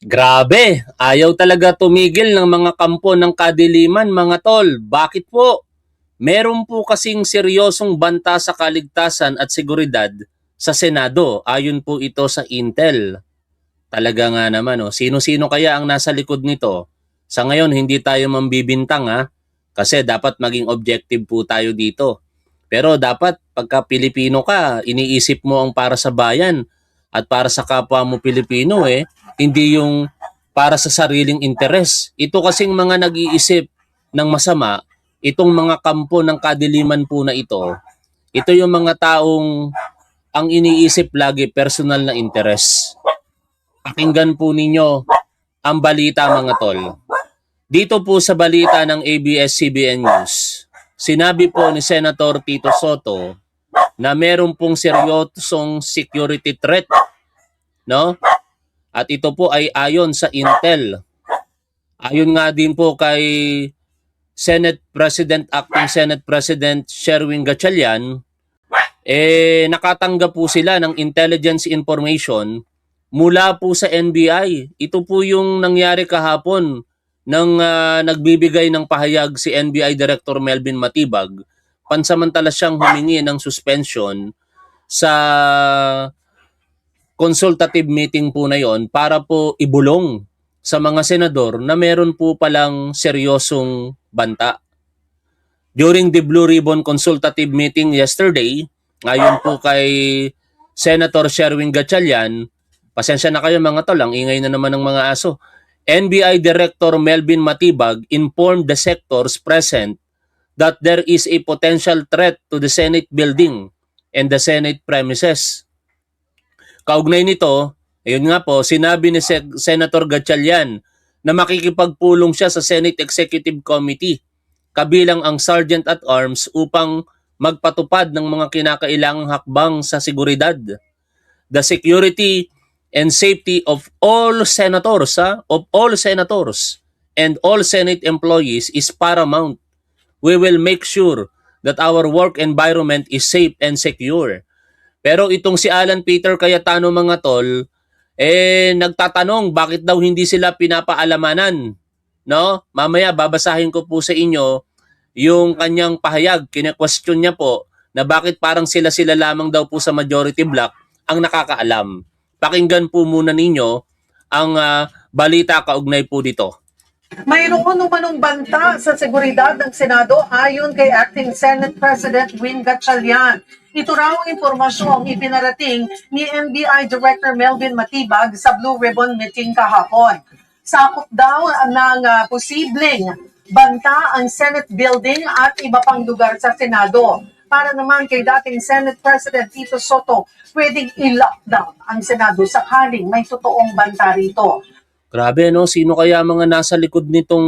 Grabe, ayaw talaga tumigil ng mga kampo ng kadiliman mga tol. Bakit po? Meron po kasing seryosong banta sa kaligtasan at seguridad sa Senado ayon po ito sa Intel. Talaga nga naman, oh. Sino-sino kaya ang nasa likod nito? Sa ngayon, hindi tayo mambibintang, ha? Kasi dapat maging objective po tayo dito. Pero dapat pagka Pilipino ka, iniisip mo ang para sa bayan at para sa kapwa mo Pilipino, eh. Hindi yung para sa sariling interes. Ito kasing mga nag-iisip ng masama, itong mga kampo ng kadiliman po na ito yung mga taong ang iniisip lagi personal na interes. Pakinggan po ninyo ang balita mga tol. Dito po sa balita ng ABS-CBN News, sinabi po ni Senator Tito Soto na meron pong seryosong security threat, no? At ito po ay ayon sa Intel. Ayon nga din po kay Acting Senate President Sherwin Gatchalian, nakatanggap po sila ng intelligence information mula po sa NBI. Ito po yung nangyari kahapon nang nagbibigay ng pahayag si NBI Director Melvin Matibag. Pansamantala siyang humingi ng suspension sa consultative meeting po na yon para po ibulong sa mga senador na meron po palang seryosong banta. During the Blue Ribbon Consultative Meeting yesterday, ayon po kay Senator Sherwin Gatchalian, pasensya na kayo mga tol, ang ingay na naman ng mga aso. NBI Director Melvin Matibag informed the sectors present that there is a potential threat to the Senate building and the Senate premises. Kaugnay nito, ayun nga po, sinabi ni Senator Gatchalian na makikipagpulong siya sa Senate Executive Committee kabilang ang Sergeant at Arms upang magpatupad ng mga kinakailangang hakbang sa seguridad. The security and safety of all senators, and all Senate employees is paramount. We will make sure that our work environment is safe and secure. Pero itong si Alan Peter Cayetano mga tol, nagtatanong bakit daw hindi sila pinapaalamanan. No? Mamaya babasahin ko po sa inyo yung kanyang pahayag. Kine-question niya po na bakit parang sila-sila lamang daw po sa majority block ang nakakaalam. Pakinggan po muna ninyo ang balita kaugnay po dito. Mayroon umanong banta sa seguridad ng Senado ayon kay Acting Senate President Win Gatchalian. Ito raw ang impormasyong ipinarating ni NBI Director Melvin Matibag sa Blue Ribbon Meeting kahapon. Sakop daw ng posibleng banta ang Senate building at iba pang lugar sa Senado. Para naman kay dating Senate President Tito Soto, pwedeng i-lockdown ang Senado sakaling may totoong banta rito. Grabe, no? Sino kaya mga nasa likod nitong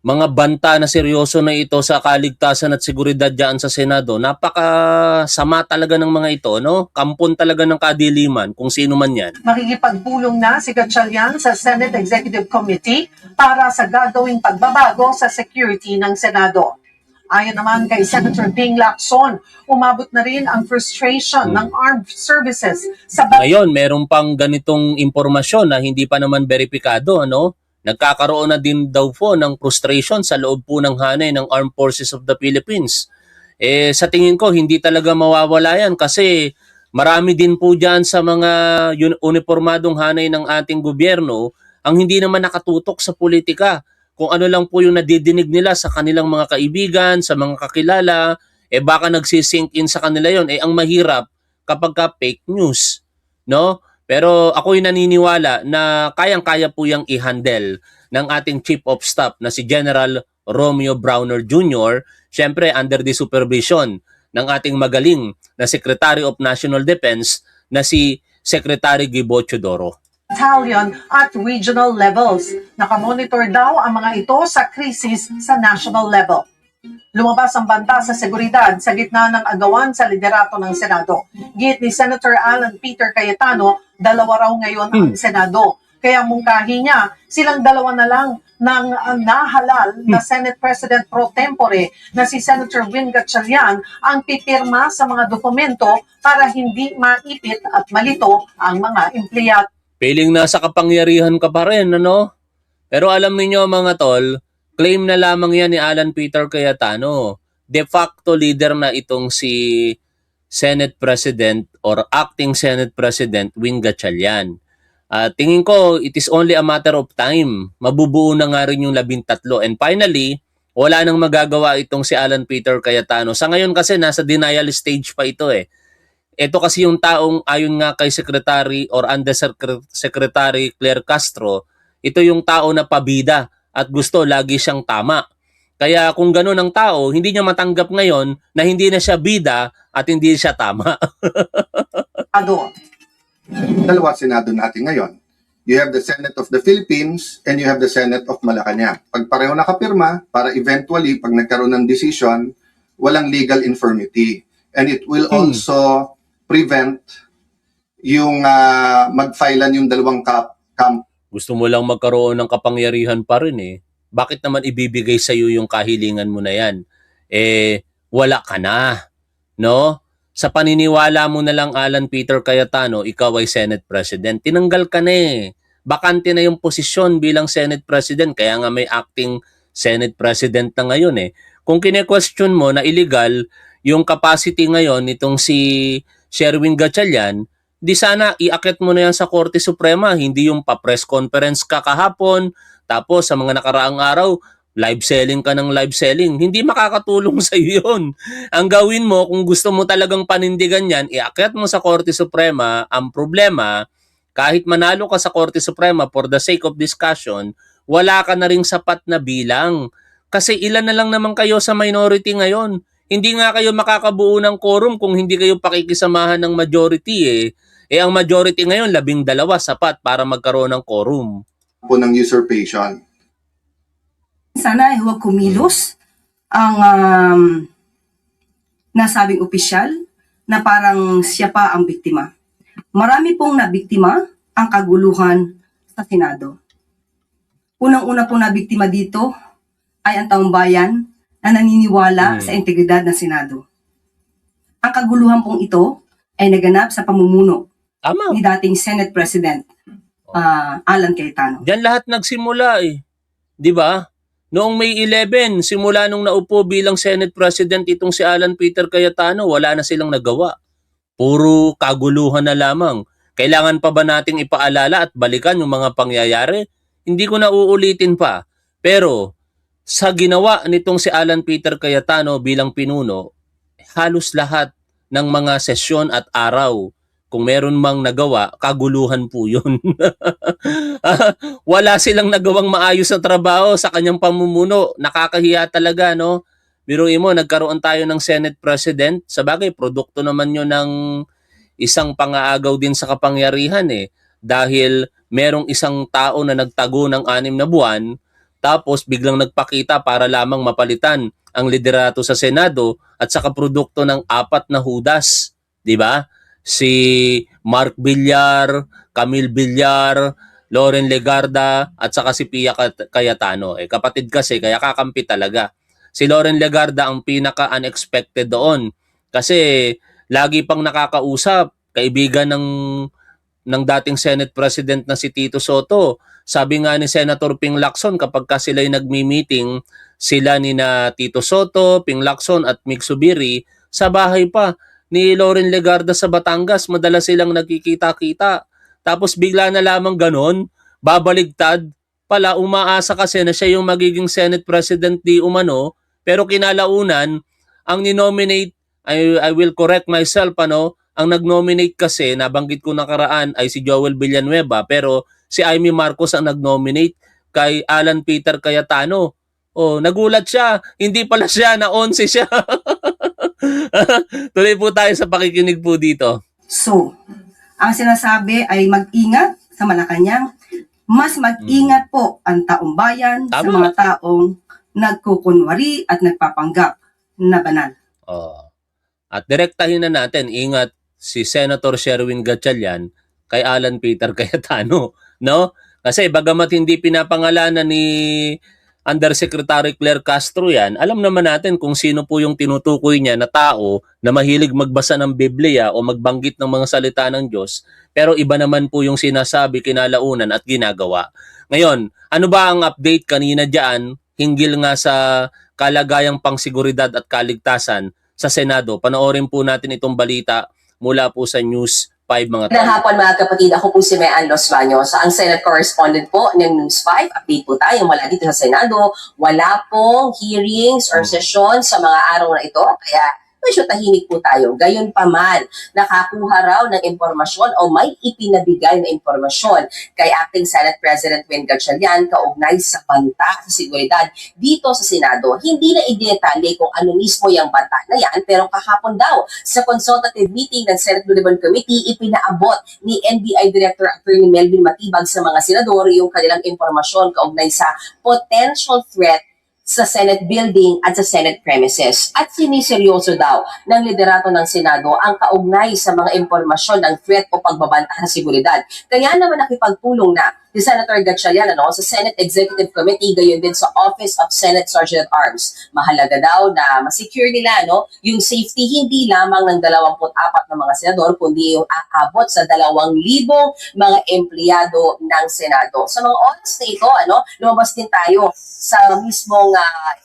mga banta na seryoso na ito sa kaligtasan at seguridad diyan sa Senado? Napakasama talaga ng mga ito, no? Kampon talaga ng kadiliman, kung sino man yan. Makikipagpulong na si Gatchalian sa Senate Executive Committee para sa gagawing pagbabago sa security ng Senado. Ayon naman kay Senator Ping Lacson, umabot na rin ang frustration ng armed services sa ngayon, meron pang ganitong impormasyon na hindi pa naman beripikado, ano? Nagkakaroon na din daw po ng frustration sa loob po ng hanay ng Armed Forces of the Philippines. Sa tingin ko, hindi talaga mawawala yan kasi marami din po dyan sa mga uniformadong hanay ng ating gobyerno ang hindi naman nakatutok sa politika. Kung ano lang po yung nadidinig nila sa kanilang mga kaibigan, sa mga kakilala, baka nagsisink in sa kanila yon. Ang mahirap kapag ka fake news, no? Pero ako'y naniniwala na kayang-kaya po yung i-handle ng ating Chief of Staff na si General Romeo Browner Jr., syempre under the supervision ng ating magaling na Secretary of National Defense na si Secretary Gibo Chodoro. Battalion at regional levels. Nakamonitor daw ang mga ito sa krisis sa national level. Lumabas ang banta sa seguridad sa gitna ng agawan sa liderato ng Senado. Git ni Senator Alan Peter Cayetano, dalawa raw ngayon ang Senado. Kaya mungkahi niya, silang dalawa na lang ng nahalal na Senate President pro tempore na si Senator Win Gatchalian ang pipirma sa mga dokumento para hindi maipit at malito ang mga empleyado. Feeling nasa kapangyarihan ka pa rin, ano? Pero alam niyo mga tol, claim na lamang yan ni Alan Peter Cayetano. De facto leader na itong si Senate President or Acting Senate President Win Gatchalian. Tingin ko, it is only a matter of time. Mabubuo na nga rin yung 13. And finally, wala nang magagawa itong si Alan Peter Cayetano. Sa ngayon kasi, nasa denial stage pa ito eh. Ito kasi yung taong ayon nga kay Secretary or Undersecretary Claire Castro, ito yung tao na pabida at gusto lagi siyang tama. Kaya kung gano'n ang tao, hindi niya matanggap ngayon na hindi na siya bida at hindi siya tama. Senado. Dalawa Senado natin ngayon. You have the Senate of the Philippines and you have the Senate of Malacanang. Pag pareho nakapirma, para eventually, pag nagkaroon ng decision, walang legal infirmity. And it will also prevent yung mag-filean yung dalawang camp. Gusto mo lang magkaroon ng kapangyarihan pa rin eh. Bakit naman ibibigay sa iyo yung kahilingan mo na yan? Wala ka na. No? Sa paniniwala mo na lang, Alan Peter Cayetano, ikaw ay Senate President. Tinanggal ka na eh. Bakante na yung posisyon bilang Senate President. Kaya nga may acting Senate President na ngayon eh. Kung kine-question mo na illegal yung capacity ngayon nitong si Sherwin Gatchalian, di sana iakyat mo na yan sa Korte Suprema, hindi yung pa-press conference ka kahapon, tapos sa mga nakaraang araw, live selling ka ng live selling. Hindi makakatulong sa iyo yun. Ang gawin mo, kung gusto mo talagang panindigan yan, iakyat mo sa Korte Suprema. Ang problema, kahit manalo ka sa Korte Suprema for the sake of discussion, wala ka na ring sapat na bilang. Kasi ilan na lang naman kayo sa minority ngayon. Hindi nga kayo makakabuo ng quorum kung hindi kayo pakikisamahan ng majority eh. Ang majority ngayon, 12 sapat para magkaroon ng quorum. Po ng usurpation. Sana ay huwag kumilos ang nasabing opisyal na parang siya pa ang biktima. Marami pong nabiktima ang kaguluhan sa Senado. Unang-una pong nabiktima dito ay ang taong bayan na naniniwala sa integridad ng Senado. Ang kaguluhan pong ito ay naganap sa pamumuno Tama. ni dating Senate President Alan Cayetano. Diyan lahat nagsimula eh. 'Di ba? Noong May 11, simula nung naupo bilang Senate President itong si Alan Peter Cayetano, wala na silang nagawa. Puro kaguluhan na lamang. Kailangan pa ba nating ipaalala at balikan yung mga pangyayari? Hindi ko na uulitin pa. Pero sa ginawa nitong si Alan Peter Cayetano bilang pinuno, halos lahat ng mga sesyon at araw, kung meron mang nagawa, kaguluhan po yun. Wala silang nagawang maayos na trabaho sa kanyang pamumuno. Nakakahiya talaga, no? Biruin mo, nagkaroon tayo ng Senate President. Sabagay, produkto naman yun ng isang pangaagaw din sa kapangyarihan eh. Dahil merong isang tao na nagtago ng 6 na buwan, tapos biglang nagpakita para lamang mapalitan ang liderato sa Senado at saka produkto ng 4 na hudas. Di ba? Si Mark Villar, Camille Villar, Loren Legarda, at saka si Pia Cayetano. Kapatid kasi, kaya kakampi talaga. Si Loren Legarda ang pinaka-unexpected doon. Kasi lagi pang nakakausap, kaibigan ng dating Senate President na si Tito Soto. Sabi nga ni Senator Ping Lacson, kapag ka sila'y nagmi-meeting, sila ni na Tito Soto, Ping Lacson at Mig Subiri, sa bahay pa ni Loren Legarda sa Batangas, madalas silang nagkikita-kita. Tapos bigla na lamang ganon, babaligtad, pala umaasa kasi na siya yung magiging Senate President di umano, pero kinalaunan, ang ninominate, I will correct myself, ang nag-nominate kasi, nabanggit ko nakaraan, ay si Joel Villanueva, pero si Amy Marcos ang nag-nominate kay Alan Peter Cayetano. Nagulat siya, hindi pala siya, na 11 siya. Tuloy po tayo sa pakikinig po dito. So, ang sinasabi ay mag-ingat sa Malacanang. Mas mag-ingat po ang taong bayan sa Tama. mga taong nagkukunwari at nagpapanggap na banal. At direktahin na natin, ingat si Senator Sherwin Gatchalian kay Alan Peter Cayetano. No? Kasi bagamat hindi pinapangalanan ni Undersecretary Claire Castro yan, alam naman natin kung sino po yung tinutukoy niya na tao na mahilig magbasa ng Biblia o magbanggit ng mga salita ng Diyos, pero iba naman po yung sinasabi, kinalaunan at ginagawa. Ngayon, ano ba ang update kanina diyan hinggil nga sa kalagayang pangsiguridad at kaligtasan sa Senado? Panoorin po natin itong balita mula po sa News 5 mga Magandang hapon mga kapatid, ako po si Mayan Los Baños, ang Senate Correspondent po ng News 5. Update po tayo mula dito sa Senado. Wala pong hearings or session sa mga araw na ito, kaya medyo tahimik po tayo. Gayon pa man, nakakuha raw ng impormasyon o may ipinabigay na impormasyon kay Acting Senate President Win Gatchalian kaugnay sa banta sa seguridad dito sa Senado. Hindi na idetalye kung ano mismo yung banta na yan, pero kahapon daw sa consultative meeting ng Senate Blue Ribbon Committee, ipinaabot ni NBI Director Attorney Melvin Matibag sa mga senador yung kanilang impormasyon kaugnay sa potential threat sa Senate building at sa Senate premises. At siniseryoso daw ng liderato ng Senado ang kaugnay sa mga impormasyon ng threat o pagbabanta sa seguridad. Kaya naman nakipagtulong na si Senator Gatchalian sa Senate Executive Committee, gayon din sa Office of Senate Sergeant at Arms. Mahalaga daw na masecure nila yung safety hindi lamang ng 24 na mga senador, kundi yung aabot sa 2,000 mga empleyado ng Senado. Sa mga oras na ito, lumabas din tayo sa mismong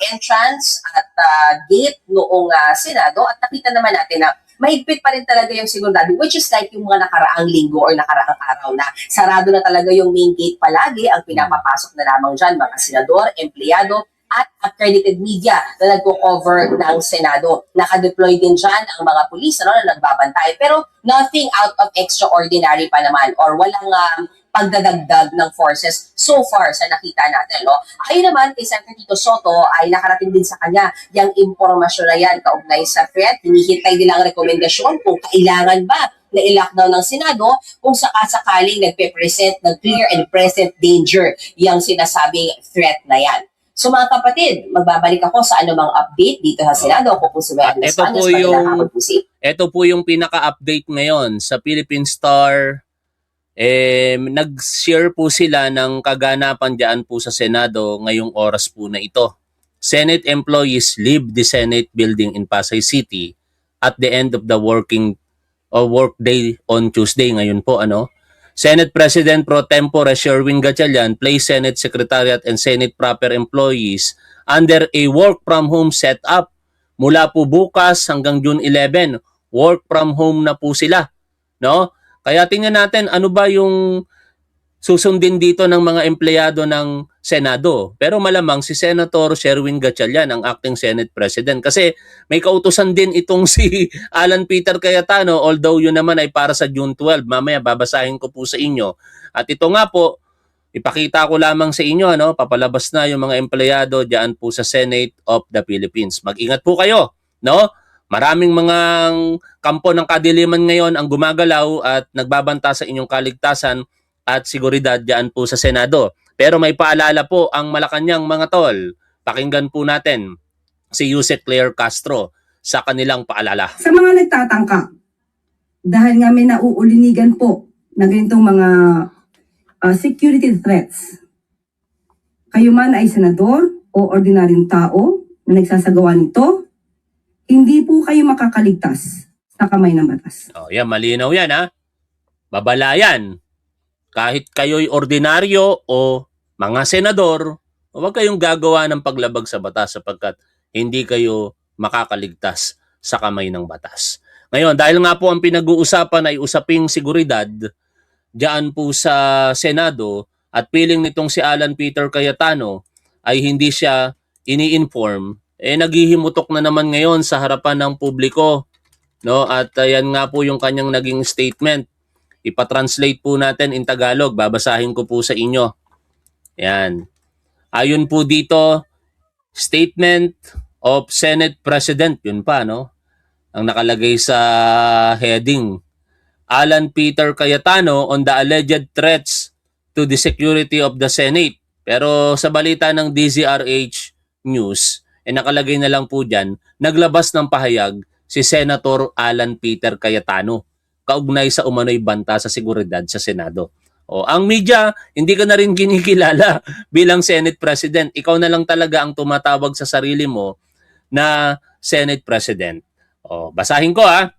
entrance at gate noong Senado at nakita naman natin na mahigpit pa rin talaga yung seguridad, which is like yung mga nakaraang linggo or nakaraang araw na sarado na talaga yung main gate palagi, ang pinapapasok na lamang dyan mga senador, empleyado, at accredited media na nagko-cover ng Senado. Nakadeploy din dyan ang mga pulis na nagbabantay. Pero nothing out of extraordinary pa naman or walang pagdadagdag ng forces so far sa nakita natin. Ayon naman kay Senator Tito Soto ay nakarating din sa kanya yung impormasyon na yan kaugnay sa threat. Hinihintay nilang rekomendasyon kung kailangan ba na i-lockdown ng Senado kung sakasakaling nagpe-present ng clear and present danger yung sinasabing threat na yan. So mga kapatid, magbabalik ako sa anumang update dito sa Senado. Ako po si Mayan Los Baños. Ito po yung pinaka-update ngayon sa Philippine Star. Nag-share po sila ng kaganapan dyan po sa Senado ngayong oras po na ito. Senate employees leave the Senate building in Pasay City at the end of the workday on Tuesday. Ngayon po, Senate President Pro Tempore Sherwin Gatchalian placed Senate Secretariat and Senate proper employees under a work-from-home setup. Mula po bukas hanggang June 11, work from home na po sila. Kaya tingnan natin ano ba yung susundin dito ng mga empleyado ng Senado. Pero malamang si Senator Sherwin Gatchalian ang acting Senate President. Kasi may kautusan din itong si Alan Peter Cayetano, although yun naman ay para sa June 12. Mamaya babasahin ko po sa inyo. At ito nga po, ipakita ko lamang sa inyo, papalabas na yung mga empleyado diyan po sa Senate of the Philippines. Mag-ingat po kayo, Maraming mga kampo ng kadiliman ngayon ang gumagalaw at nagbabanta sa inyong kaligtasan at seguridad diyan po sa Senado. Pero may paalala po ang Malacanang mga tol. Pakinggan po natin si Yusek Claire Castro sa kanilang paalala. Sa mga nagtatangka, dahil nga may nauulinigan po na ganitong mga security threats, kayo man ay senador o ordinaryong tao na nagsasagawa nito, hindi po kayo makakaligtas sa kamay ng batas. Yan, malinaw yan Babalayan. Kahit kayo'y ordinaryo o mga senador, huwag kayong gagawa ng paglabag sa batas sapagkat hindi kayo makakaligtas sa kamay ng batas. Ngayon, dahil nga po ang pinag-uusapan ay usaping seguridad diyan po sa Senado at piling nitong si Alan Peter Cayetano ay hindi siya ini-inform, naghihimutok na naman ngayon sa harapan ng publiko. At yan nga po yung kanyang naging statement. Ipa-translate po natin in Tagalog. Babasahin ko po sa inyo. Yan. Ayon po dito, Statement of Senate President. Yun pa, ang nakalagay sa heading. Alan Peter Cayetano on the alleged threats to the security of the Senate. Pero sa balita ng DZRH News, nakalagay na lang po dyan, naglabas ng pahayag si Senator Alan Peter Cayetano kaugnay sa umano'y banta sa seguridad sa Senado. Ang media, hindi ka na rin kinikilala bilang Senate President. Ikaw na lang talaga ang tumatawag sa sarili mo na Senate President. Basahin ko ha.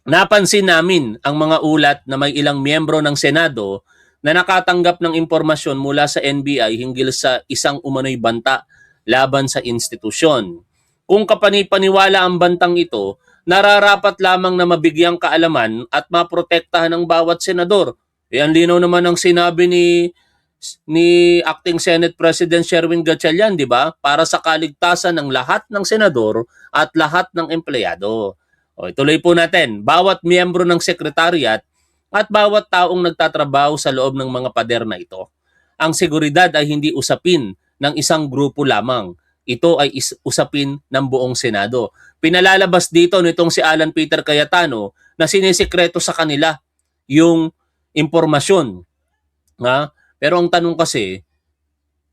Napansin namin ang mga ulat na may ilang miyembro ng Senado na nakatanggap ng impormasyon mula sa NBI hinggil sa isang umano'y banta laban sa institusyon. Kung kapanipaniwala ang bantang ito, nararapat lamang na mabigyang kaalaman at maprotektahan ng bawat senador. Ang linaw naman ang sinabi ni Acting Senate President Sherwin Gatchalian, di ba? Para sa kaligtasan ng lahat ng senador at lahat ng empleyado. Ituloy po natin. Bawat miyembro ng sekretariat at bawat taong nagtatrabaho sa loob ng mga pader na ito. Ang seguridad ay hindi usapin ng isang grupo lamang. Ito ay usapin ng buong Senado. Pinalalabas dito nitong si Alan Peter Cayetano na sinisikreto sa kanila yung impormasyon. Pero ang tanong kasi,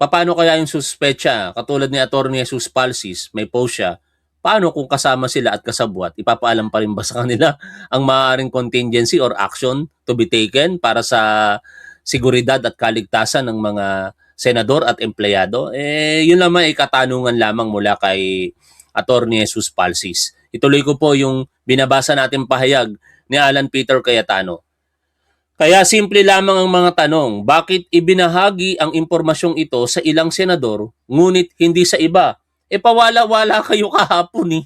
paano kaya yung suspecha? Katulad ni Atty. Jesus Palsis, may post siya. Paano kung kasama sila at kasabwat? Ipapaalam pa rin ba sa kanila ang maaaring contingency or action to be taken para sa seguridad at kaligtasan ng mga senador at empleyado? Yun naman ay katanungan lamang mula kay Atty. Jesus Palsis. Ituloy ko po yung binabasa natin pahayag ni Alan Peter Cayetano. Kaya simple lamang ang mga tanong, bakit ibinahagi ang impormasyong ito sa ilang senador ngunit hindi sa iba? Pawala-wala kayo kahapon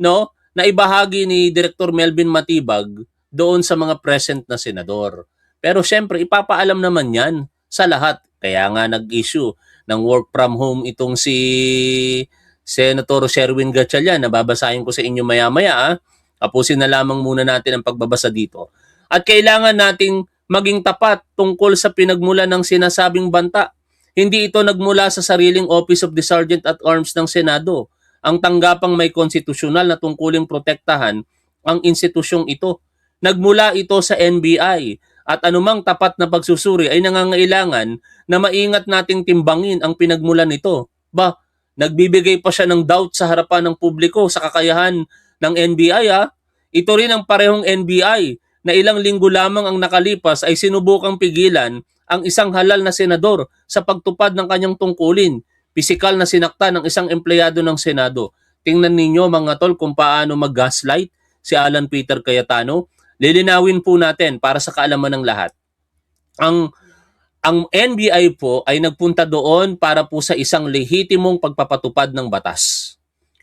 no? Na ibahagi ni Director Melvin Matibag doon sa mga present na senador. Pero syempre, ipapaalam naman yan sa lahat. Kaya nga nag-issue ng work from home itong si Senator Sherwin Gatchalian. Nababasahin ko sa inyo maya-maya. Tapusin na lamang muna natin ang pagbabasa dito. At kailangan nating maging tapat tungkol sa pinagmulan ng sinasabing banta. Hindi ito nagmula sa sariling Office of the Sergeant at Arms ng Senado. Ang tanggapang may konstitusyonal na tungkuling protektahan ang institusyong ito. Nagmula ito sa NBI at anumang tapat na pagsusuri ay nangangailangan na maingat nating timbangin ang pinagmulan nito. Nagbibigay pa siya ng doubt sa harapan ng publiko sa kakayahan ng NBI Ito rin ang parehong NBI na ilang linggo lamang ang nakalipas ay sinubukang pigilan ang isang halal na senador sa pagtupad ng kanyang tungkulin. Pisikal na sinakta ng isang empleyado ng Senado. Tingnan ninyo mga tol kung paano mag-gaslight si Alan Peter Cayetano. Lilinawin po natin para sa kaalaman ng lahat. Ang NBI po ay nagpunta doon para po sa isang lehitimong pagpapatupad ng batas.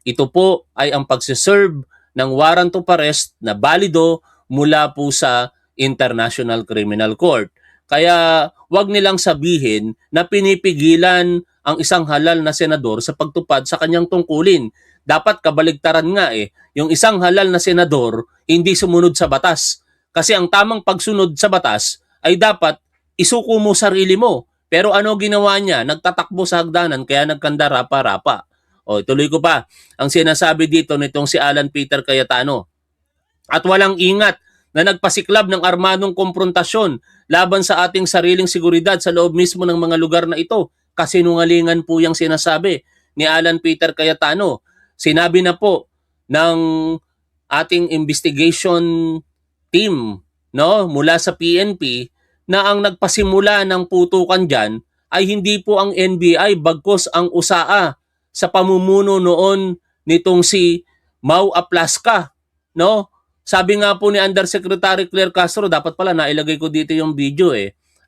Ito po ay ang pagsiserve ng warrant of arrest na balido mula po sa International Criminal Court. Kaya wag nilang sabihin na pinipigilan ang isang halal na senador sa pagtupad sa kanyang tungkulin. Dapat kabaligtaran nga yung isang halal na senador hindi sumunod sa batas. Kasi ang tamang pagsunod sa batas ay dapat isuko mo sarili mo. Pero ano ginawa niya? Nagtatakbo sa hagdanan kaya nagkanda rapa-rapa. Tuloy ko pa. Ang sinasabi dito nitong si Alan Peter Cayetano. At walang ingat na nagpasiklab ng armadong komprontasyon laban sa ating sariling seguridad sa loob mismo ng mga lugar na ito. Kasinungalingan po yung sinasabi ni Alan Peter Cayetano. Sinabi na po ng ating investigation team mula sa PNP na ang nagpasimula ng putukan dyan ay hindi po ang NBI bagkos ang USAA sa pamumuno noon nitong si Mau Aplaska. Sabi nga po ni Undersecretary Claire Castro, dapat pala nailagay ko dito yung video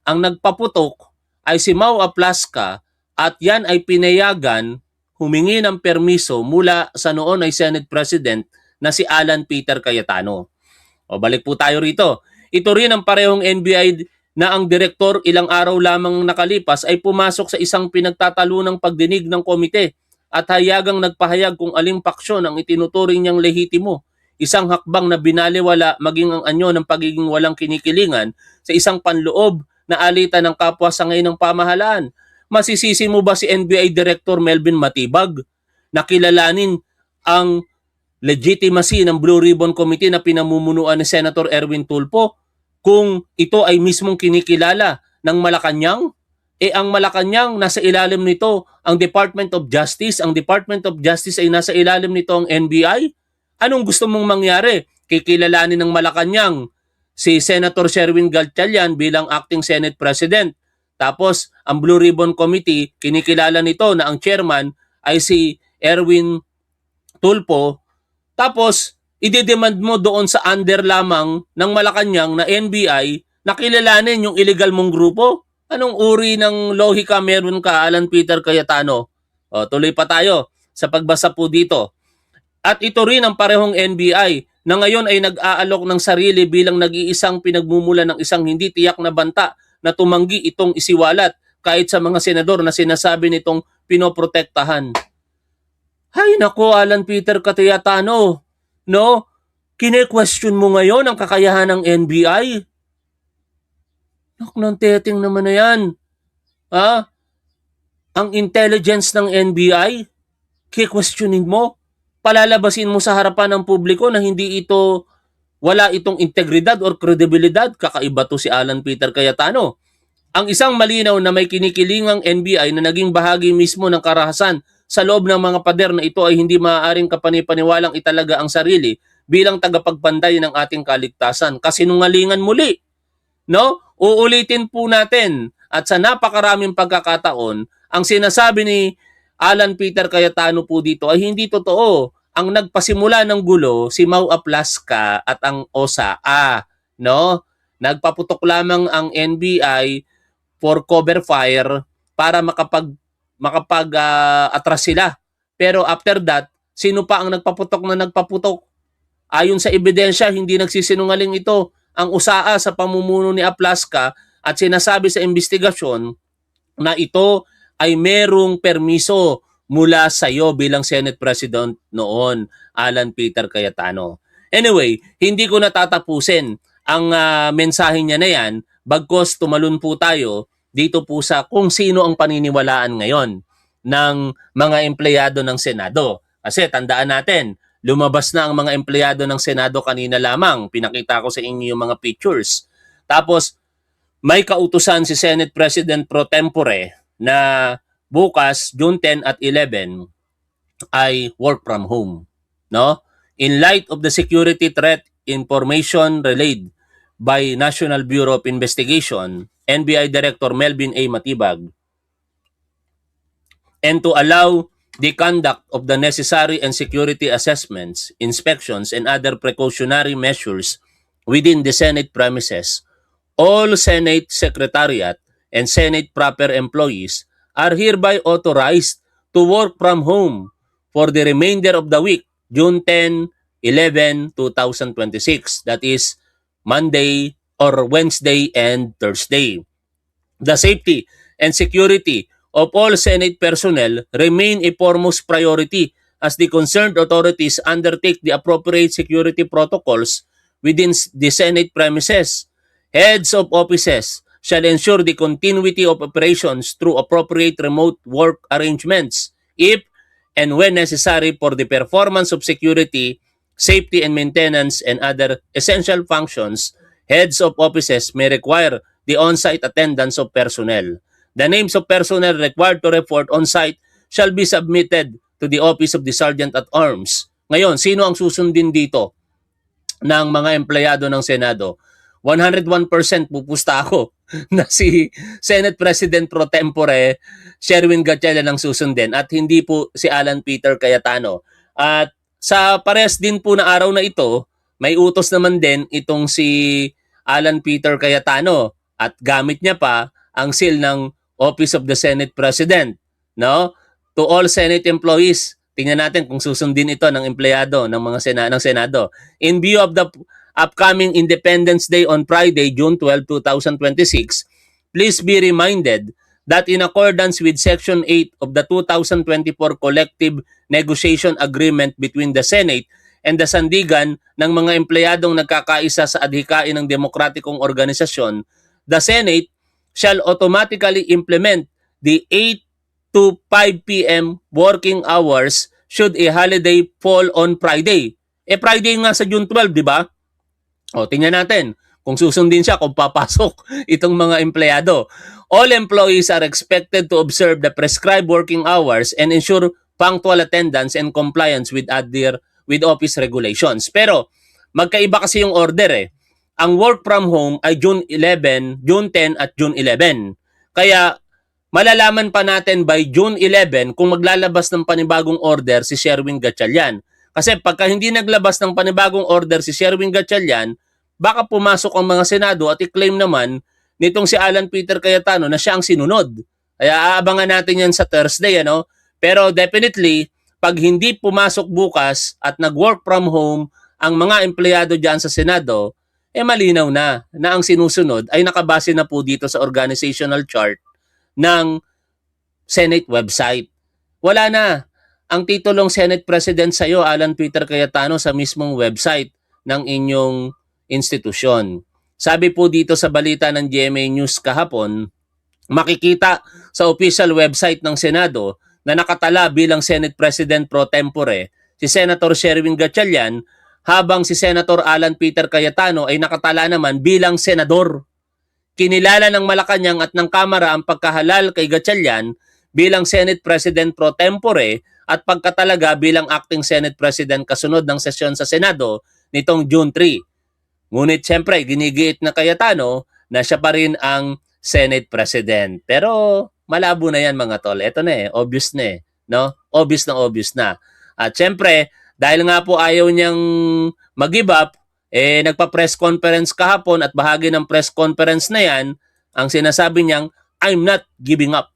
Ang nagpaputok ay si Mau Aplaska at yan ay pinayagan humingi ng permiso mula sa noon ay Senate President na si Alan Peter Cayetano. Balik po tayo rito. Ito rin ang parehong NBI na ang direktor ilang araw lamang nakalipas ay pumasok sa isang pinagtatalunang pagdinig ng komite at hayagang nagpahayag kung aling paksyon ang itinuturing niyang lehitimo. Isang hakbang na binaliwala maging ang anyo ng pagiging walang kinikilingan sa isang panloob na alitan ng kapwa sangay ng pamahalaan. Masisisi mo ba si NBI Director Melvin Matibag na kilalanin ang legitimacy ng Blue Ribbon Committee na pinamumunuan ni Senator Erwin Tulfo kung ito ay mismong kinikilala ng Malacanang? Ang Malacanang nasa ilalim nito ang Department of Justice. Ang Department of Justice ay nasa ilalim nito ang NBI. Anong gusto mong mangyari? Kikilalanin ng Malacanang si Senator Sherwin Gatchalian bilang acting Senate President. Tapos, ang Blue Ribbon Committee, kinikilala nito na ang chairman ay si Erwin Tulfo. Tapos, idedemand mo doon sa under lamang ng Malacanang na NBI na kilalanin yung illegal mong grupo? Anong uri ng lohika meron ka, Alan Peter Cayetano? O, tuloy pa tayo sa pagbasa po dito. At ito rin ang parehong NBI na ngayon ay nag-aalok ng sarili bilang nag-iisang pinagmumula ng isang hindi tiyak na banta na tumanggi itong isiwalat kahit sa mga senador na sinasabi nitong pinoprotektahan. Hay nako, Alan Peter Cayetano, no? Kine-question mo ngayon ang kakayahan ng NBI? Nak ng teting naman na yan. Ha? Ang intelligence ng NBI, kike-questionin mo? Palalabasin mo sa harapan ng publiko na wala itong integridad or kredibilidad? Kakaiba to si Alan Peter Cayetano. Ang isang malinaw na may kinikilingang NBI na naging bahagi mismo ng karahasan sa loob ng mga pader na ito ay hindi maaaring kapanipaniwalang italaga ang sarili bilang tagapagpanday ng ating kaligtasan. Kasinungalingan muli. No? Uulitin po natin at sa napakaraming pagkakataon, ang sinasabi ni Alan Peter Cayetano po dito ay hindi totoo. Ang nagpasimula ng gulo si Mau Aplaska at ang OSA. No? Nagpaputok lamang ang NBI for cover fire para atras sila. Pero after that, sino pa ang nagpaputok na nagpaputok? Ayon sa ebidensya, hindi nagsisinungaling ito. Ang USAA sa pamumuno ni Aplaska at sinasabi sa investigasyon na ito ay merong permiso mula sa iyo bilang Senate President noon, Alan Peter Cayetano. Anyway, hindi ko natatapusin ang mensahe niya na yan, bagkos tumalun po tayo dito po sa kung sino ang paniniwalaan ngayon ng mga empleyado ng Senado. Kasi tandaan natin, lumabas na ang mga empleyado ng Senado kanina lamang. Pinakita ko sa inyo yung mga pictures. Tapos, may kautusan si Senate President Pro Tempore na bukas, June 10 at 11, ay work from home. No? In light of the security threat information relayed by National Bureau of Investigation, NBI Director Melvin A. Matibag, and to allow the conduct of the necessary and security assessments, inspections, and other precautionary measures within the Senate premises, all Senate Secretariat and Senate proper employees are hereby authorized to work from home for the remainder of the week, June 10, 11, 2026. That is Monday or Wednesday and Thursday. The safety and security of all Senate personnel remain a foremost priority as the concerned authorities undertake the appropriate security protocols within the Senate premises. Heads of offices shall ensure the continuity of operations through appropriate remote work arrangements if and when necessary for the performance of security, safety and maintenance and other essential functions. Heads of offices may require the on-site attendance of personnel. The names of personnel required to report on-site shall be submitted to the Office of the Sergeant at Arms. Ngayon, sino ang susundin dito ng mga empleyado ng Senado? 101% pupusta ako na si Senate President Pro Tempore Sherwin Gatchalian ang susundin at hindi po si Alan Peter Cayetano. At sa pares din po na araw na ito, may utos naman din itong si Alan Peter Cayetano at gamit niya pa ang seal ng Office of the Senate President. No? To all Senate employees, tingnan natin kung susundin ito ng empleyado ng mga ng Senado. In view of the upcoming Independence Day on Friday, June 12, 2026, please be reminded that in accordance with Section 8 of the 2024 Collective Negotiation Agreement between the Senate and the sandigan ng mga empleyadong nagkakaisa sa adhikain ng demokratikong organisasyon, the Senate shall automatically implement the 8 to 5 p.m. working hours should a holiday fall on Friday. Friday nga sa June 12, di ba? O, tingnan natin kung susundin siya, kung papasok itong mga empleyado. All employees are expected to observe the prescribed working hours and ensure punctual attendance and compliance with office regulations. Pero, magkaiba kasi yung order eh. Ang work from home ay June 11, June 10 at June 11. Kaya, malalaman pa natin by June 11 kung maglalabas ng panibagong order si Sherwin Gatchalian. Kasi pagka hindi naglabas ng panibagong order si Sherwin Gatchalian, baka pumasok ang mga Senado at i-claim naman nitong si Alan Peter Cayetano na siya ang sinunod. Kaya aabangan natin yan sa Thursday, ano? Pero definitely, pag hindi pumasok bukas at nag-work from home ang mga empleyado dyan sa Senado, malinaw na ang sinusunod ay nakabase na po dito sa organizational chart ng Senate website. Wala na ang titulong Senate President sa iyo, Alan Peter Cayetano, sa mismong website ng inyong institusyon. Sabi po dito sa balita ng GMA News kahapon, makikita sa official website ng Senado na nakatala bilang Senate President pro tempore si Senator Sherwin Gatchalian, habang si Senator Alan Peter Cayetano ay nakatala naman bilang senador. Kinilala ng Malacanang at ng Kamara ang pagkahalal kay Gatchalian bilang Senate President pro tempore at pagkatalaga bilang acting Senate President kasunod ng sesyon sa Senado nitong June 3. Ngunit siyempre, ginigiit na Cayetano na siya pa rin ang Senate President. Pero malabo na yan mga tol. Ito na obvious na no? Obvious na. At siyempre, dahil nga po ayaw niyang mag-give up, nagpa-press conference kahapon at bahagi ng press conference na yan, ang sinasabi niyang, I'm not giving up.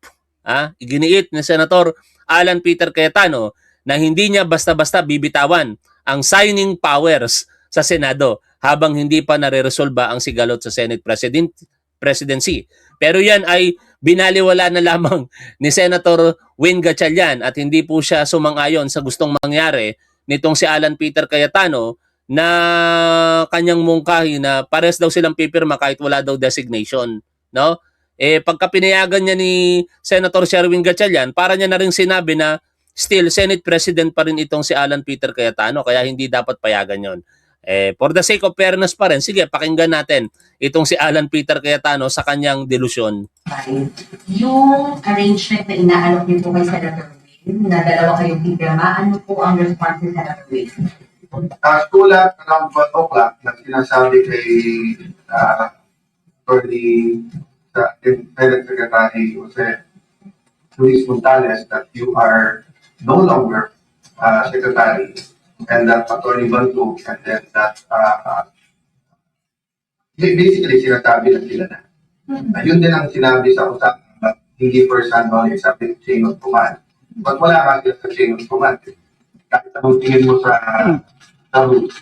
Iginiit ni Senator Alan Peter Cayetano na hindi niya basta-basta bibitawan ang signing powers sa Senado habang hindi pa nare-resolba ang sigalot sa Senate presidency. Pero yan ay binaliwala na lamang ni Senator Win Gatchalian at hindi po siya sumang-ayon sa gustong mangyari nitong si Alan Peter Cayetano na kanyang mungkahi na pares daw silang pipirma kahit wala daw designation, no? Pagka pinayagan niya ni Senator Sherwin Gatchalian, para niya na rin sinabi na still Senate President pa rin itong si Alan Peter Cayetano, kaya hindi dapat payagan yon. For the sake of fairness pa rin, sige, pakinggan natin itong si Alan Peter Cayetano sa kanyang delusyon. Yung arrangement na inaalok niyo po kay Senator Win, na dalawa kayong pipirma, ano po ang response ni Senator Win? Sulat around 12 o'clock na sinasabi kay Senate Secretary Jose Luis Montales that you are no longer Secretary and that Attorney Bantu and then that basically sinasabi na sila na. Yun din ang sinabi sa usapan, hindi first-hand knowledge sa chain of command. But wala ka sila sa chain of command. Kahit anong tingin mo sa rules,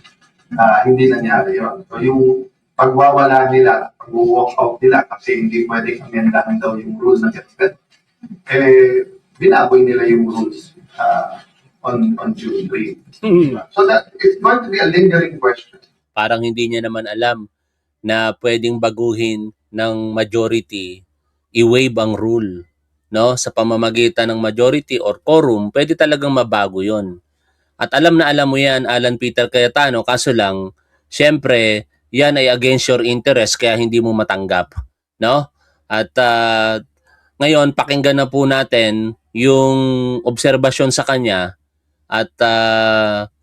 hindi nangyari yun. So yung pagwawala nila, pag-walk out nila kasi hindi pwedeng amendahan daw yung rules na get binaboy nila yung rules on June 3. So that it's going to be a lingering question. Parang hindi niya naman alam na pwedeng baguhin ng majority, i-waive ang rule, no? Sa pamamagitan ng majority or quorum, pwede talagang mabago yon. At alam na alam mo yan, Alan Peter Cayetano, kaso lang, syempre, yan ay against your interest kaya hindi mo matanggap, no? At ngayon, pakinggan na po natin yung obserbasyon sa kanya at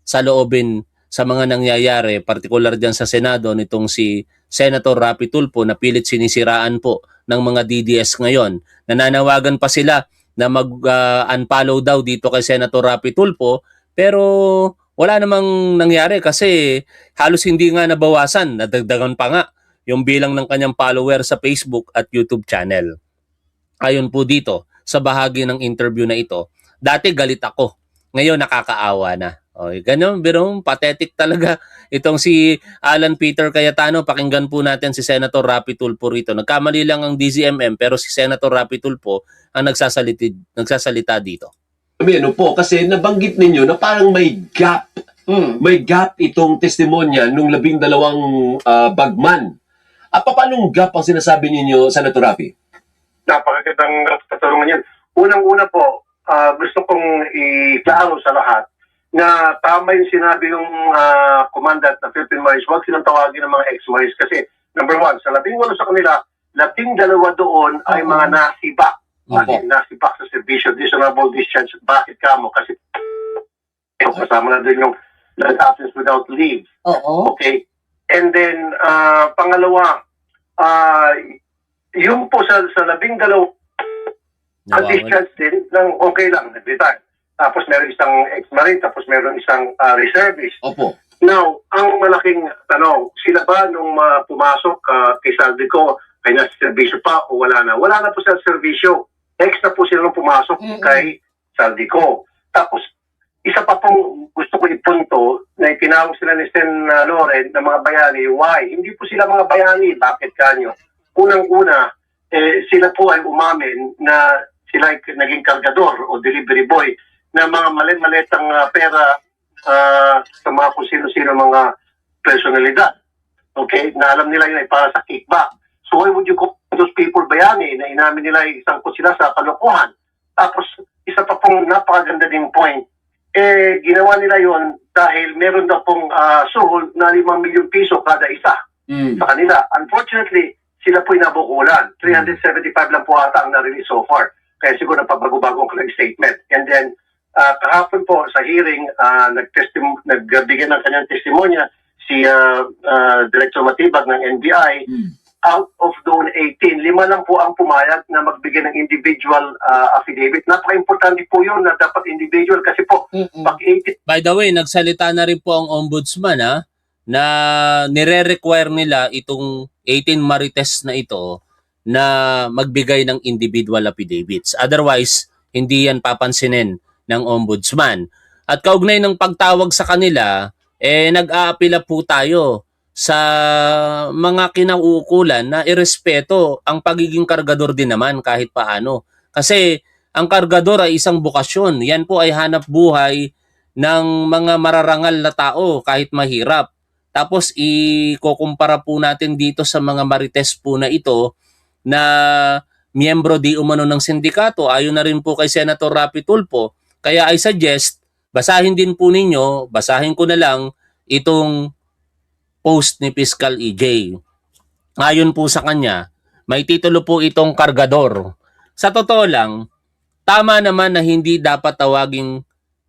sa loobin sa mga nangyayari, partikular dyan sa Senado nitong si Senator Rapi Tulfo na pilit sinisiraan po ng mga DDS ngayon. Nananawagan pa sila na mag-unfollow daw dito kay Senator Rapi Tulfo, pero wala namang nangyari kasi halos hindi nga nabawasan, nadagdagan pa nga yung bilang ng kanyang follower sa Facebook at YouTube channel. Ayon po dito sa bahagi ng interview na ito, dati galit ako, ngayon nakakaawa na. Ganun, birong pathetic talaga itong si Alan Peter Cayetano. Pakinggan po natin si Senator Rapi Tulfo rito. Nagkamali lang ang DZMM pero si Senator Rapi Tulfo ang nagsasalita dito. Ano po, kasi nabanggit ninyo na parang may gap. May gap itong testimonya nung 12 bagman. At paanong gap ang sinasabi ninyo, Senator Rapi? Napakagandang katanungan yan. Unang-una po, gusto kong iklaro sa lahat na tama yung sinabi ng commandant na Philippine Marines, huwag silang tawagin ng mga ex-Marines kasi number one, sa 18 sa kanila, 12 doon ay mga nasibak. Nasibak sa servisyo, dishonorable discharge. Bakit ka mo? Kasi kasama na din yung absence without leave. Okay? And then, pangalawa, yung po sa 12, ang discharge din ng okay lang, nag-retire. tapos meron isang ex-marine, tapos meron isang reservist. Opo. Now, ang malaking tanong, sila ba nung pumasok kay Saldico ay nasa serbisyo pa o wala na? Wala na po sa serbisyo. Extra po sila nung pumasok kay Saldico. Tapos, isa pa pong gusto ko ipunto na itinawag sila ni Sen Loren ng mga bayani. Why? Hindi po sila mga bayani. Bakit kanyo? Unang-una, sila po ay umamin na sila ay naging kargador o delivery boy na mga maletang pera sa mga kung sino-sino mga personalidad. Okay? Na alam nila yun ay para sa kickback. So why would you call those people bayani na inamin nila ay sangkot sila sa kalokohan? Tapos, isa pa pong napakaganda ding point, ginawa nila yon dahil meron daw pong suhol na 5 milyong piso kada isa sa kanila. Unfortunately, sila po'y nabukulan. 375 lang po ata ang na-release so far. Kaya siguro napabago-bago ang statement. And then, kahapon po sa hearing, nagbigay ng kanyang testimonya si Director Matibag ng NBI. Out of those 18, 5 lang po ang pumayag na magbigay ng individual affidavit. Napaka-importante po yun na dapat individual kasi po pag 18 By the way, nagsalita na rin po ang ombudsman na nire-require nila itong 18 marites na ito na magbigay ng individual affidavits. Otherwise, hindi yan papansinin ng ombudsman. At kaugnay ng pagtawag sa kanila, nag-aapila po tayo sa mga kinauukulan na irespeto ang pagiging kargador din naman kahit paano. Kasi ang kargador ay isang bukasyon. Yan po ay hanap buhay ng mga mararangal na tao kahit mahirap. Tapos ikukumpara po natin dito sa mga marites po na ito na miyembro di umano ng sindikato. Ayon na rin po kay Senator Rapi Tulfo. Kaya I suggest, basahin din po ninyo, basahin ko na lang itong post ni Fiscal EJ. Ayon po sa kanya, may titulo po itong kargador. Sa totoo lang, tama naman na hindi dapat tawaging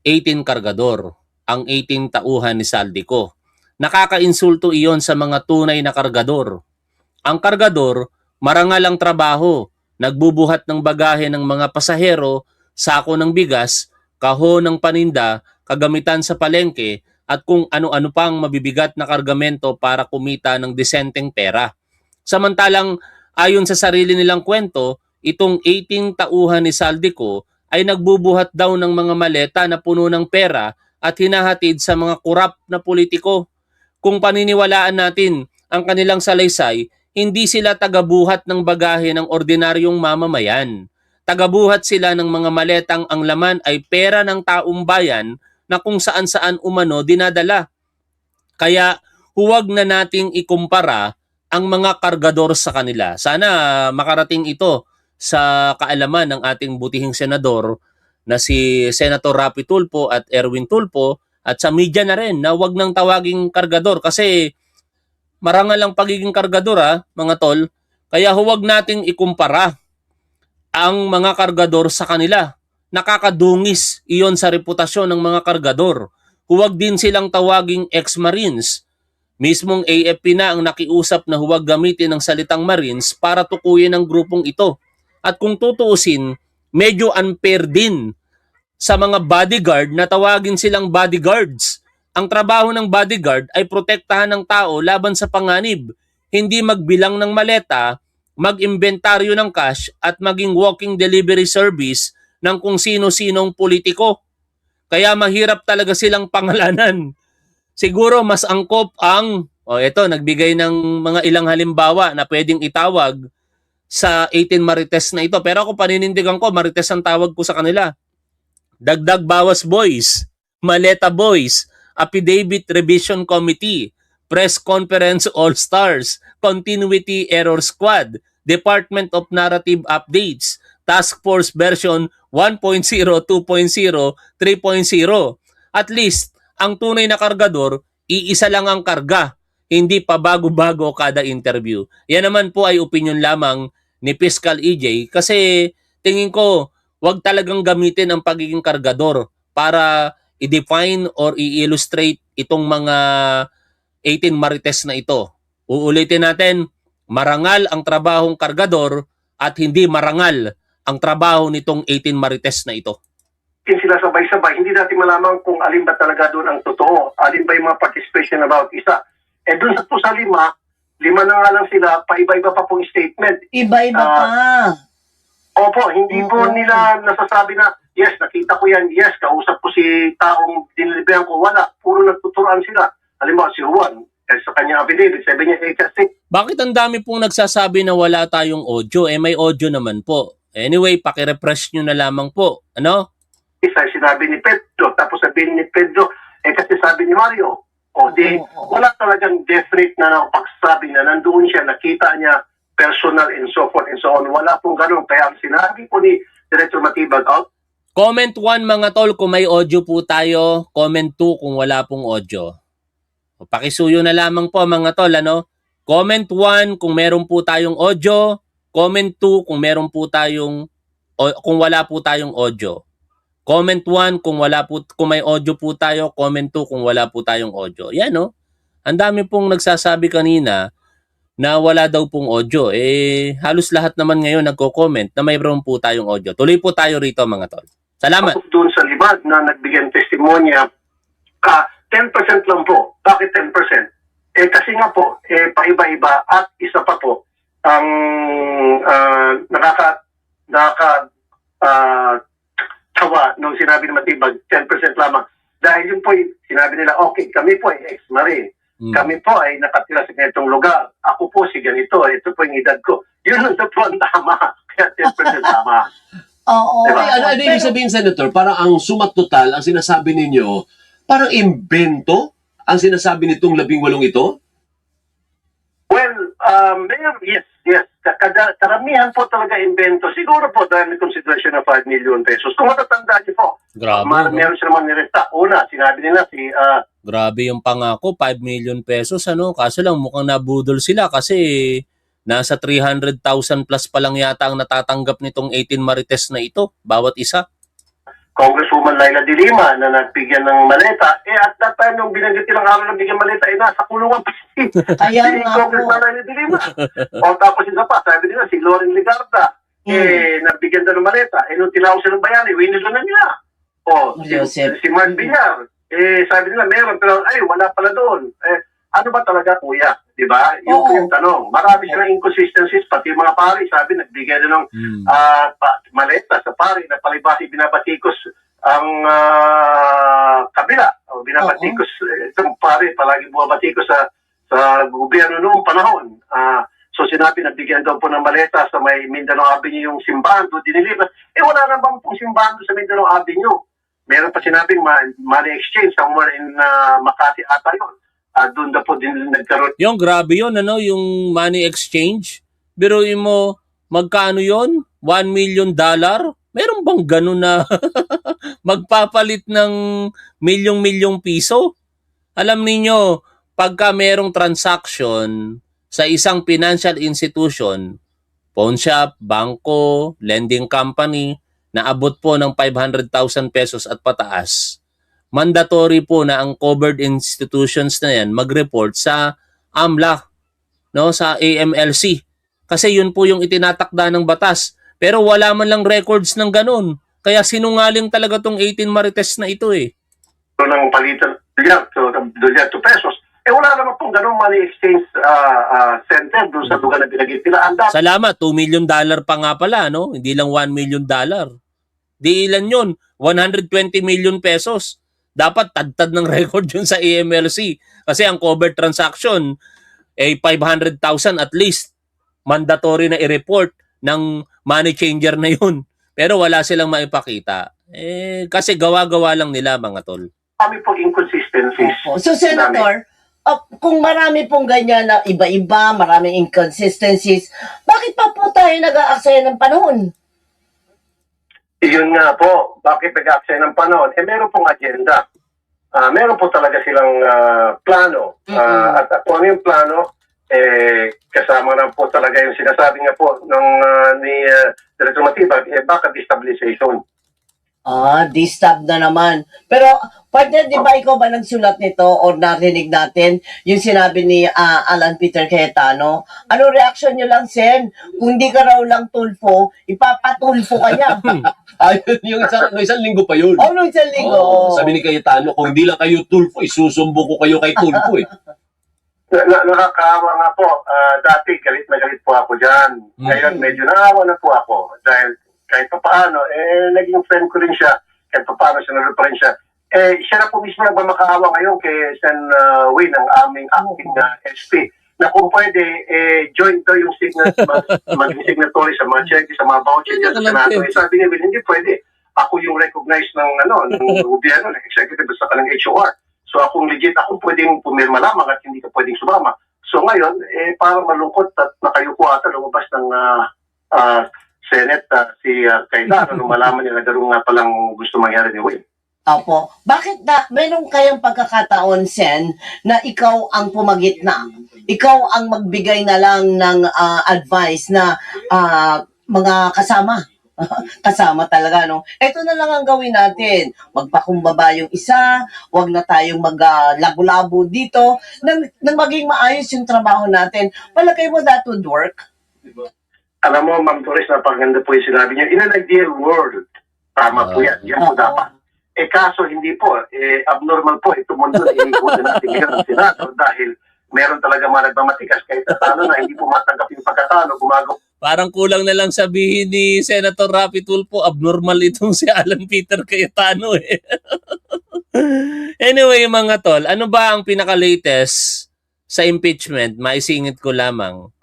18 kargador ang 18 tauhan ni Saldico. Nakakainsulto iyon sa mga tunay na kargador. Ang kargador, marangal ang trabaho, nagbubuhat ng bagahe ng mga pasahero, sako ng bigas, kahon ng paninda, kagamitan sa palengke, at kung ano-ano pang mabibigat na kargamento para kumita ng disenteng pera. Samantalang, ayon sa sarili nilang kwento, itong 18 tauhan ni Saldico ay nagbubuhat daw ng mga maleta na puno ng pera at hinahatid sa mga kurap na politiko. Kung paniniwalaan natin ang kanilang salaysay, hindi sila tagabuhat ng bagahe ng ordinaryong mamamayan. Tagabuhat sila ng mga maletang ang laman ay pera ng taong bayan na kung saan-saan umano dinadala. Kaya huwag na nating ikumpara ang mga kargador sa kanila. Sana makarating ito sa kaalaman ng ating butihing senador na si Senator Rapi Tulfo at Erwin Tulfo at sa media na rin na huwag nang tawaging kargador kasi marangal ang pagiging kargador mga tol. Kaya huwag nating ikumpara ang mga kargador sa kanila. Nakakadungis iyon sa reputasyon ng mga kargador. Huwag din silang tawaging ex-marines. Mismong AFP na ang nakiusap na huwag gamitin ang salitang marines para tukuyin ang grupong ito. At kung tutuusin, medyo unfair din sa mga bodyguard na tawagin silang bodyguards. Ang trabaho ng bodyguard ay protektahan ng tao laban sa panganib, hindi magbilang ng maleta, mag-imbentaryo ng cash at maging walking delivery service ng kung sino-sinong politiko. Kaya mahirap talaga silang pangalanan. Siguro mas angkop ang, nagbigay ng mga ilang halimbawa na pwedeng itawag sa 18 marites na ito. Pero ako paninindigan ko, marites ang tawag ko sa kanila. Dagdag bawas boys, maleta boys, affidavit revision committee, press conference all-stars, continuity error squad, Department of Narrative Updates, Task Force version 1.0, 2.0, 3.0. At least, ang tunay na kargador, iisa lang ang karga, hindi pa bago-bago kada interview. Yan naman po ay opinion lamang ni Fiscal EJ kasi tingin ko, wag talagang gamitin ang pagiging kargador para i-define or i-illustrate itong mga 18 marites na ito. Uulitin natin, marangal ang trabahong kargador at hindi marangal ang trabaho nitong 18 marites na ito. sila sabay-sabay, hindi natin malaman kung alin ba talaga doon ang totoo, alin ba yung mga participation about isa. Eh doon po sa lima na nga lang sila, paiba-iba pa pong statement. Iba-iba Ah, pa. Opo, hindi po nila nasasabi na, yes, nakita ko yan, yes, kausap ko si taong dinilibehan ko, wala, puro nagtuturuan sila. Halimbawa si Juan, sa kanyang affidavit, sabi niya, kasi Bakit ang dami pong nagsasabi na wala tayong audio? Eh may audio naman po. Anyway, paki-refresh nyo na lamang po. Ano? isa sinabi ni Pedro, tapos sabihin ni Pedro, kasi sabi ni Mario, wala talagang definite na nakapagsabi na nandoon siya, nakita niya personal and so forth and so on. Wala pong ganun. Kaya ang sinabi po ni Director Matibag, Comment 1 mga tol kung may audio po tayo. Comment 2 kung wala pong audio. O, pakisuyo na lamang po mga tol. Ano? Comment 1 kung meron po tayong audio. Comment 2 kung meron po tayong kung wala po tayong audio. Comment 1 kung may audio po tayo, comment 2 kung wala po tayong audio. Yan no. Ang dami pong nagsasabi kanina na wala daw pong audio. Eh halos lahat naman ngayon nagko-comment na mayroon po tayong audio. Tuloy po tayo rito mga tol. Salamat. doon sa libad na nagbigyan testimonya, 10% lang po. Bakit 10%? Kasi nga po, paiba-iba at isa pa po, ang tawa nung sinabi ni Matibag, 10% lamang. Dahil yun po, sinabi nila, okay, kami po ay ex-marine. Kami po ay nakatira sa ganitong lugar. Ako po si ganito, ito po yung edad ko. Yun ang po ang tama. Kaya 10% tama. Oo. Diba? Ano ibig sabihin, Senator? Parang ang sumat total, ang sinasabi ninyo, parang imbento ang sinasabi nitong 18 ito? Well, Mayor, yes. Karamihan po talaga invento. Siguro po dahil may consideration na 5 million pesos. Kung matatandaan niyo po, Grabe, no? meron siya naman niresta. Una, sinabi nila si... Grabe yung pangako, 5 million pesos ano. Kaso lang mukhang nabudol sila kasi nasa 300,000 plus pa lang yata ang natatanggap nitong 18 marites na ito, bawat isa. Congresswoman Laila de Lima na nagbigyan ng maleta. At that time, nung binanggit nilang araw na bigyan maleta, nasa kulungan pa si Kaya nga po. Congresswoman Laila de Lima. O tapos isa pa, sabi nila si Loren Ligarda, nabigyan daw ng maleta. Nung tinawag sila ng bayani, winilo na nila. O, si Mark Villar, sabi nila meron, pero wala pala doon. Ano ba talaga, kuya? Di ba? Yun po yung tanong. Marami silang inconsistencies, pati yung mga pari, sabi, nagbigay na ng maleta sa pari na palibasi binabatikos ang kabila. O binabatikos, itong pari, palagi bumabatikos sa gobyerno noong panahon. So sinabi, nagbigyan daw po ng maleta sa may Mindanao Avenue yung simbahan, doon diniliver. Wala naman pong simbahan doon sa Mindanao Avenue. Meron pa sinabing money exchange somewhere in Makati ata yun. Doon na po din nagkaroon. Yung grabe yun, ano, yung money exchange. Biruin mo, magkano yon? $1 million? Meron bang ganun na magpapalit ng milyong-milyong piso? Alam niyo, pagka merong transaction sa isang financial institution, pawn shop, bangko, lending company, naabot po ng 500,000 pesos at pataas, mandatory po na ang covered institutions na yan mag-report sa AMLAC, no, sa AMLC. Kasi yun po yung itinatakda ng batas. Pero wala man lang records ng ganun. Kaya sinungaling talaga tong 18 marites na ito eh. Ng palitan dolyar to pesos. Wala naman pong ganung money exchange center doon sa lugar na binagit nila. Salamat, $2 million pa nga pala, no? Hindi lang $1 million. Di ilan yun? 120 million pesos. Dapat tad-tad ng record yun sa AMLC. Kasi ang covered transaction, 500,000 at least. Mandatory na i-report ng money changer na yun. Pero wala silang maipakita. Kasi gawa-gawa lang nila, mga tol. Kami po inconsistencies. So, Senator, kung marami pong ganyan na iba-iba, maraming inconsistencies, bakit pa po tayo nag-aaksaya ng panahon? Yun nga po, bakit nag-aksaya ng panahon? Meron pong agenda. Meron po talaga silang plano. At kung ano yung plano, kasama na po talaga yung sinasabi nga po ni Director Matibag, baka destabilization. Distab na naman. Pero, partner, di ba ikaw ba nagsulat nito o narinig natin yung sinabi ni Alan Peter Cayetano? Ano reaction nyo lang, Sen? Kung di ka raw lang tulfo, ipapatulfo ka niya. Yung isang linggo pa yun. Oh, nung isang linggo. Sabi ni Cayetano, kung hindi lang kayo Tulfo, isusumbo ko kayo kay Tulfo eh. Nakakaawa nga po. Dati galit na galit po ako dyan. Ngayon medyo naawa na po ako. Dahil kahit pa paano, naging friend ko rin siya. Kahit pa paano siya pa rin siya. Siya na po mismo nagmamakaawa ngayon kay Sen Win, ang aming acting SP. Na kung pwede, join daw yung maging signatory sa mga check, sa mga voucher dyan sa Senado. Sabi niya, hindi pwede. Ako yung recognized ng gobyerno, ng executive sa kalang HOR. So akong legit, akong pwedeng pumirma lamang at hindi ka pwedeng sumama. So ngayon, parang malungkot at nakayuko ata lumabas ng Senate si Cayetano nung malaman niya na gano'n nga palang gusto mangyari ni Wayne. Opo. Bakit meron kayong pagkakataon, Sen, na ikaw ang pumagitna? Ikaw ang magbigay na lang ng advice na mga kasama. Kasama talaga, no? Ito na lang ang gawin natin. Magpakumbaba yung isa, wag na tayong mag-labo-labo dito, nang maging maayos yung trabaho natin. Palagay mo that would work? Alam mo, Ma'am Torres, napaganda po yung sinabi niya. In an ideal world, tama po yan. Yan po dapat. Kaso hindi po. Abnormal po. Ito mundo na inikot na natin ngayon ng Senado dahil meron talaga mga nagmamatikas kahit natalo na hindi po matanggap yung pagkatalo, gumagawa. Parang kulang na lang sabihin ni Senator Rapi Tulfo, abnormal itong si Alan Peter Cayetano eh. Anyway, mga tol, ano ba ang pinaka-latest sa impeachment? Maisingit ko lamang.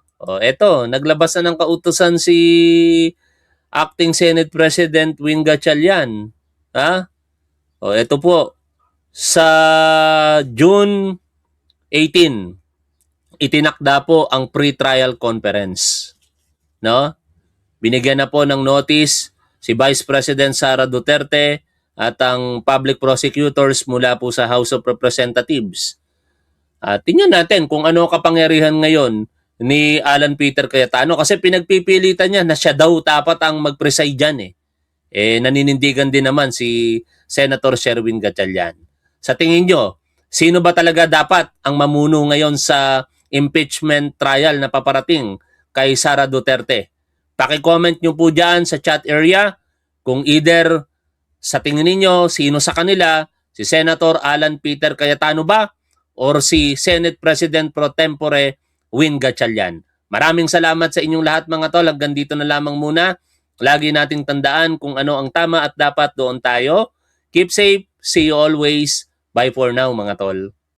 Eto, naglabas na ng kautusan si Acting Senate President Win Gatchalian. Ito po, sa June 18, itinakda po ang pre-trial conference. No? Binigyan na po ng notice si Vice President Sara Duterte at ang public prosecutors mula po sa House of Representatives. Tingnan natin kung ano kapangyarihan ngayon ni Alan Peter Cayetano kasi pinagpipilitan niya na siya daw dapat ang mag-preside dyan eh. Naninindigan din naman si Senator Sherwin Gatchalian. Sa tingin nyo, sino ba talaga dapat ang mamuno ngayon sa impeachment trial na paparating kay Sara Duterte? Paki-comment nyo po dyan sa chat area kung either sa tingin ninyo sino sa kanila, si Senator Alan Peter Cayetano ba or si Senate President Pro Tempore Win Gatchalian. Maraming salamat sa inyong lahat mga tol. Hanggang dito na lamang muna. Lagi nating tandaan kung ano ang tama at dapat doon tayo. Keep safe. See you always. Bye for now mga tol.